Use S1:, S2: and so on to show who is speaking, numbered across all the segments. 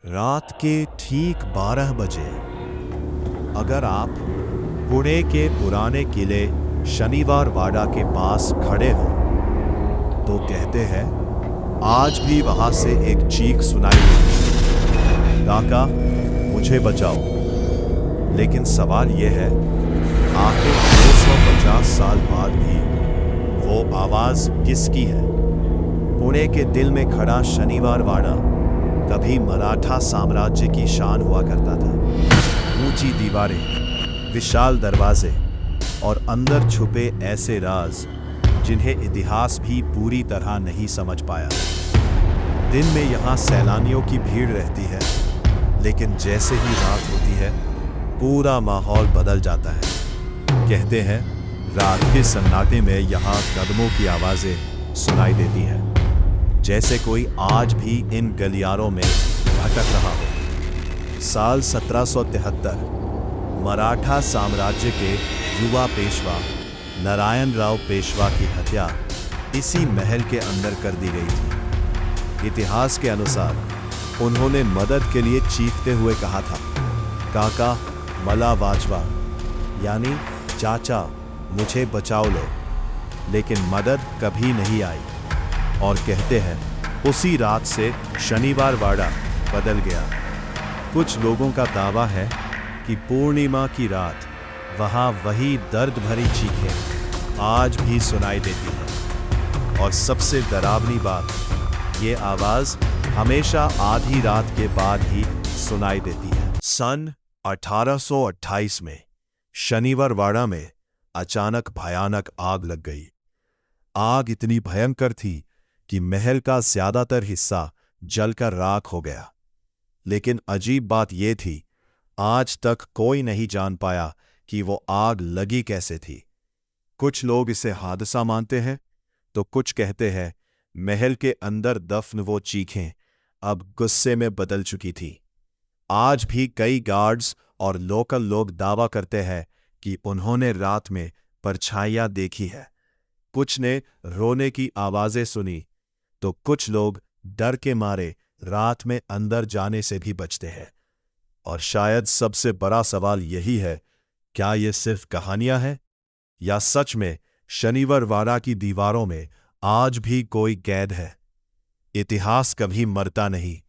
S1: रात के ठीक 12 बजे अगर आप पुणे के पुराने किले शनिवार वाड़ा के पास खड़े हो तो कहते हैं आज भी वहां से एक चीख सुनाई देती, काका मुझे बचाओ। लेकिन सवाल यह है, आखिर 250 साल बाद भी वो आवाज किसकी है? पुणे के दिल में खड़ा शनिवार वाड़ा कभी मराठा साम्राज्य की शान हुआ करता था। ऊंची दीवारें, विशाल दरवाजे और अंदर छुपे ऐसे राज जिन्हें इतिहास भी पूरी तरह नहीं समझ पाया। दिन में यहां सैलानियों की भीड़ रहती है, लेकिन जैसे ही रात होती है पूरा माहौल बदल जाता है। कहते हैं रात के सन्नाटे में यहां कदमों की आवाजें सुनाई देती हैं, जैसे कोई आज भी इन गलियारों में भटक रहा हो। साल 1773 मराठा साम्राज्य के युवा पेशवा नारायण राव पेशवा की हत्या इसी महल के अंदर कर दी गई थी। इतिहास के अनुसार उन्होंने मदद के लिए चीखते हुए कहा था, काका मला वाजवा, यानी चाचा मुझे बचाओ लो। लेकिन मदद कभी नहीं आई और कहते हैं उसी रात से शनिवार वाड़ा बदल गया। कुछ लोगों का दावा है कि पूर्णिमा की रात वहां वही दर्द भरी चीखें आज भी सुनाई देती हैं। और सबसे डरावनी बात, ये आवाज हमेशा आधी रात के बाद ही सुनाई देती है। सन 1828 में शनिवार वाड़ा में अचानक भयानक आग लग गई। आग इतनी भयंकर थी कि महल का ज्यादातर हिस्सा जलकर राख हो गया। लेकिन अजीब बात यह थी, आज तक कोई नहीं जान पाया कि वो आग लगी कैसे थी। कुछ लोग इसे हादसा मानते हैं तो कुछ कहते हैं महल के अंदर दफन वो चीखें अब गुस्से में बदल चुकी थी। आज भी कई गार्ड्स और लोकल लोग दावा करते हैं कि उन्होंने रात में परछाइयां देखी है। कुछ ने रोने की आवाजें सुनी तो कुछ लोग डर के मारे रात में अंदर जाने से भी बचते हैं। और शायद सबसे बड़ा सवाल यही है, क्या ये सिर्फ कहानियां हैं या सच में शनिवार वाड़ा की दीवारों में आज भी कोई कैद है? इतिहास कभी मरता नहीं,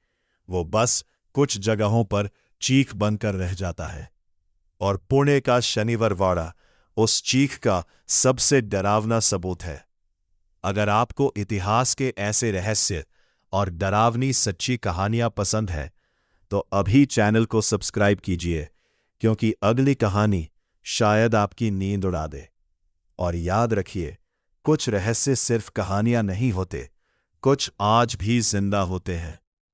S1: वो बस कुछ जगहों पर चीख बनकर रह जाता है। और पुणे का शनिवार वाड़ा उस चीख का सबसे डरावना सबूत है। अगर आपको इतिहास के ऐसे रहस्य और डरावनी सच्ची कहानियां पसंद है तो अभी चैनल को सब्सक्राइब कीजिए, क्योंकि अगली कहानी शायद आपकी नींद उड़ा दे। और याद रखिए, कुछ रहस्य सिर्फ कहानियां नहीं होते, कुछ आज भी जिंदा होते हैं।